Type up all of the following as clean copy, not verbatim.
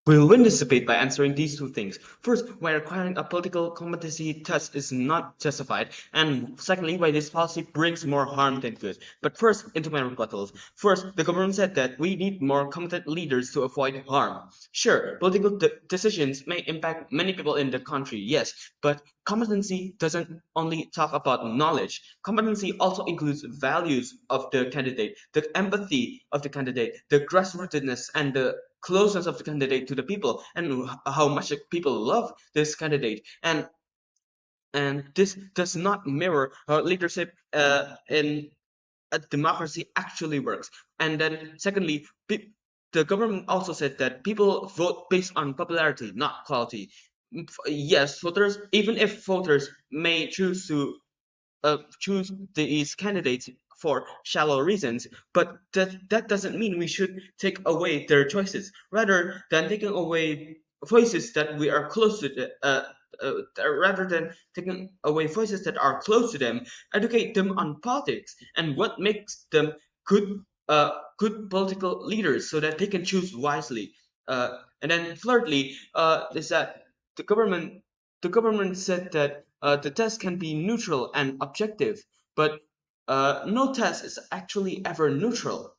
We will win this debate by answering these two things. First, why requiring a political competency test is not justified, and secondly, why this policy brings more harm than good. But first, into my rebuttals. First, the government said that we need more competent leaders to avoid harm. Sure, political decisions may impact many people in the country, yes, but competency doesn't only talk about knowledge. Competency also includes values of the candidate, the empathy of the candidate, the grassrootsness, and the closeness of the candidate to the people, and how much the people love this candidate. And this does not mirror how leadership in a democracy actually works. And then secondly, the government also said that people vote based on popularity, not quality. Yes, voters, even if voters may choose these candidates for shallow reasons, but that doesn't mean we should take away their choices. Rather than taking away voices that we are close to, rather than taking away voices that are close to them, educate them on politics and what makes them good, good political leaders, so that they can choose wisely. And then thirdly, is that the government the government said that the test can be neutral and objective, but no test is actually ever neutral.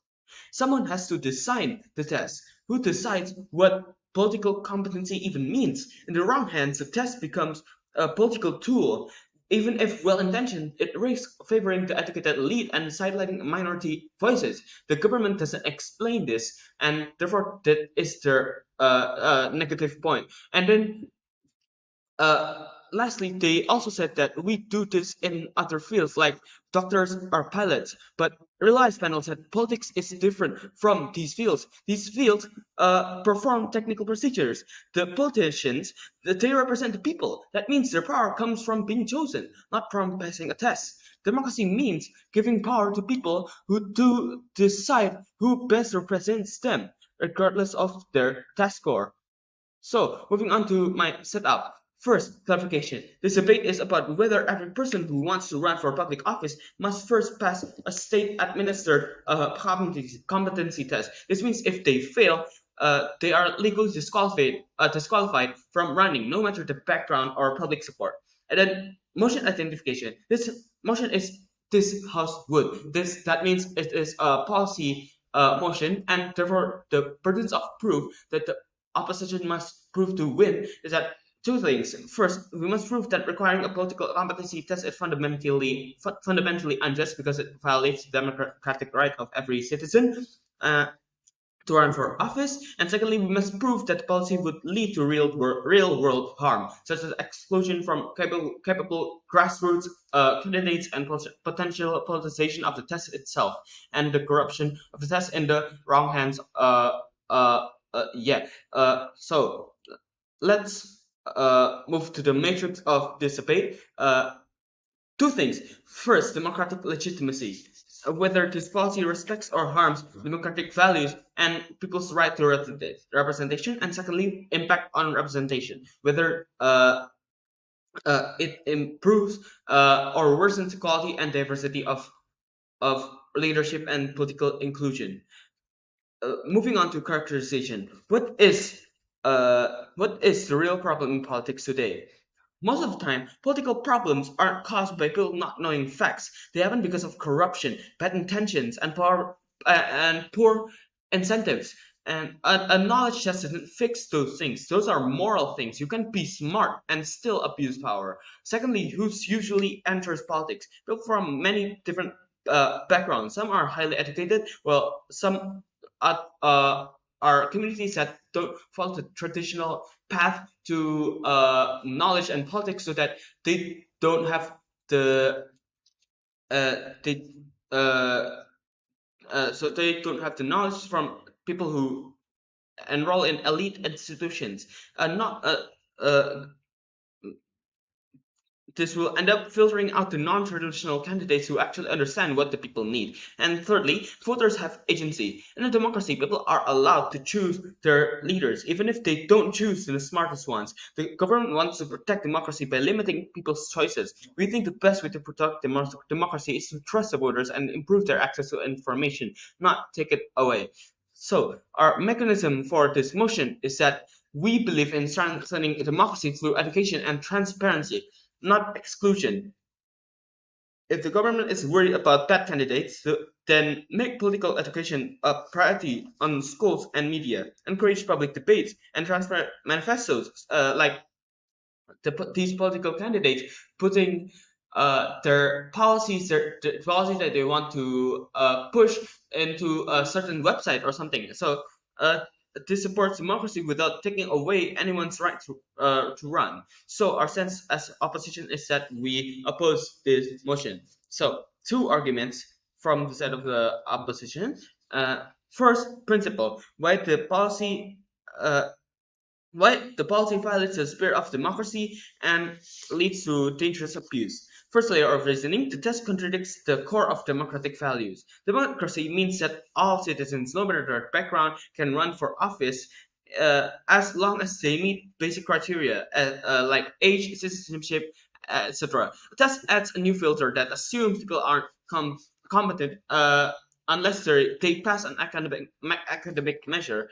Someone has to design the test. Who decides what political competency even means? In the wrong hands, the test becomes a political tool. Even if well intentioned, it risks favoring the educated elite and sidelining minority voices. The government doesn't explain this, and therefore, that is their negative point. And then lastly, they also said that we do this in other fields like doctors or pilots, but Reliance panel said politics is different from these fields. These fields perform technical procedures. The politicians, they represent the people. That means their power comes from being chosen, not from passing a test. Democracy means giving power to people who do decide who best represents them, regardless of their test score. So, moving on to my setup. First, clarification. This debate is about whether every person who wants to run for public office must first pass a state-administered competency test. This means if they fail, they are legally disqualified from running, no matter the background or public support. And then motion identification. This motion is this House would. That means it is a policy motion, and therefore the burdens of proof that the opposition must prove to win is that two things. First, we must prove that requiring a political competency test is fundamentally unjust because it violates the democratic right of every citizen to run for office. And secondly, we must prove that the policy would lead to real world harm, such as exclusion from capable grassroots candidates and potential politicization of the test itself, and the corruption of the test in the wrong hands. Yeah. So let's move to the matrix of this debate. Two things. First, democratic legitimacy. Whether this policy respects or harms democratic values and people's right to representation. And secondly, impact on representation. Whether it improves or worsens equality and diversity of leadership and political inclusion. Moving on to characterization. What is the real problem in politics today? Most of the time, political problems aren't caused by people not knowing facts. They happen because of corruption, bad intentions, and poor incentives. And a knowledge test doesn't fix those things. Those are moral things. You can be smart and still abuse power. Secondly, who's usually enters politics? People from many different backgrounds. Some are highly educated, while some are communities that don't follow the traditional path to knowledge and politics, so that they don't have the they uh, so they don't have the knowledge from people who enroll in elite institutions. Not This will end up filtering out the non-traditional candidates who actually understand what the people need. And thirdly, voters have agency. In a democracy, people are allowed to choose their leaders, even if they don't choose the smartest ones. The government wants to protect democracy by limiting people's choices. We think the best way to protect democracy is to trust the voters and improve their access to information, not take it away. So, our mechanism for this motion is that We believe in strengthening democracy through education and transparency, not exclusion. If the government is worried about bad candidates, then make political education a priority on schools and media. Encourage public debates and transparent manifestos, like these political candidates putting the policies that they want to push into a certain website or something. So uh, this supports democracy without taking away anyone's right to run. So our sense as opposition is that we oppose this motion. So two arguments from the side of the opposition. First principle: uh, why the policy violates the spirit of democracy and leads to dangerous abuse. First layer of reasoning, the test contradicts the core of democratic values. Democracy means that all citizens, no matter their background, can run for office as long as they meet basic criteria like age, citizenship, etc. The test adds a new filter that assumes people aren't competent unless they pass an academic measure,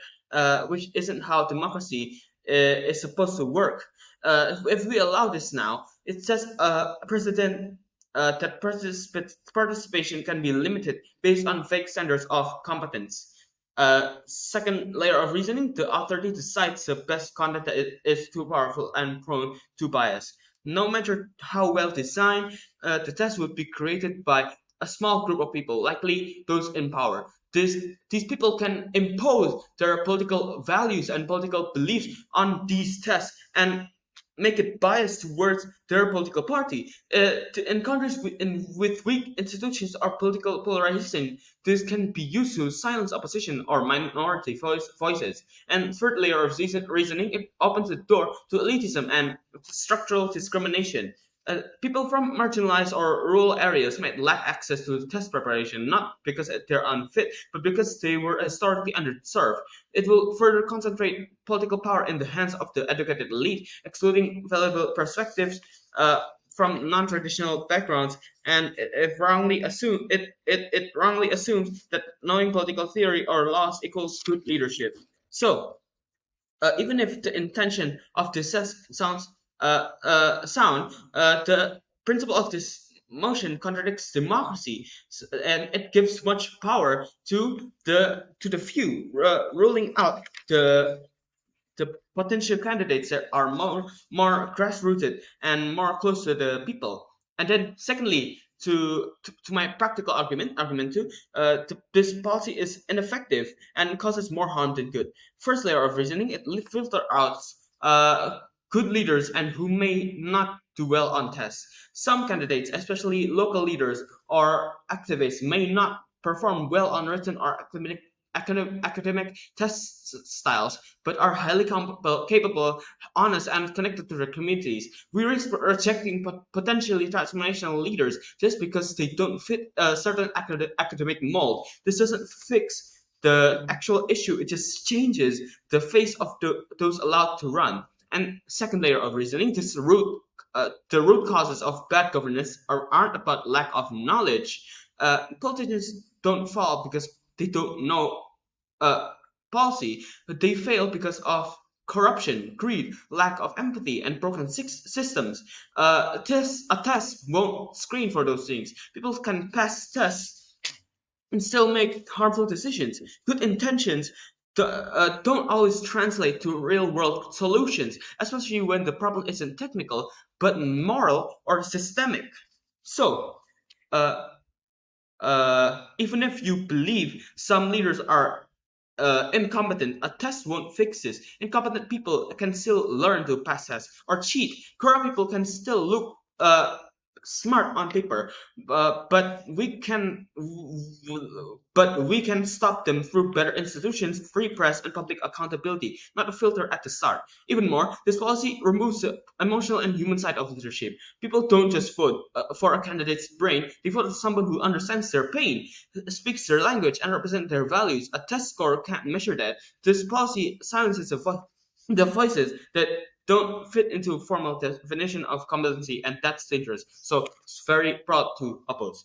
which isn't how democracy is supposed to work. If we allow this now, it sets a precedent that participation can be limited based on fake standards of competence. Second layer of reasoning, the authority decides the best content that is too powerful and prone to bias. No matter how well designed, the test would be created by a small group of people, likely those in power. These people can impose their political values and political beliefs on these tests and make it biased towards their political party. In countries with weak institutions or political polarization, this can be used to silence opposition or minority voices. And third layer of reasoning, it opens the door to elitism and structural discrimination. People from marginalized or rural areas might lack access to test preparation, not because they're unfit, but because they were historically underserved. It will further concentrate political power in the hands of the educated elite, excluding valuable perspectives from non-traditional backgrounds, and it wrongly assumes that knowing political theory or laws equals good leadership. So even if the intention of this sounds sound, the principle of this motion contradicts democracy, and it gives much power to the few, ruling out the potential candidates that are more grassrooted and more close to the people. And then secondly, to my practical argument two, this policy is ineffective and causes more harm than good. First layer of reasoning, it filters out uh, good leaders and who may not do well on tests. Some candidates, especially local leaders or activists, may not perform well on written or academic test styles, but are highly capable, honest, and connected to their communities. We risk rejecting potentially transformational leaders just because they don't fit a certain academic mold. This doesn't fix the actual issue, it just changes the face of those allowed to run. And second layer of reasoning, the root causes of bad governance aren't about lack of knowledge. Politicians don't fall because they don't know uh, policy, but they fail because of corruption, greed, lack of empathy, and broken systems. A test won't screen for those things. People can pass tests and still make harmful decisions. Good intentions don't always translate to real world solutions, especially when the problem isn't technical but moral or systemic. So, uh, even if you believe some leaders are incompetent, a test won't fix this. Incompetent people can still learn to pass tests or cheat. Corrupt people can still look smart on paper, but we can stop them through better institutions, free press, and public accountability, not a filter at the start. Even more, this policy removes the emotional and human side of leadership. People don't just vote for a candidate's brain; they vote for someone who understands their pain, speaks their language, and represents their values. A test score can't measure that. This policy silences the voices that don't fit into formal definition of competency, and that's dangerous. So it's very proud to oppose.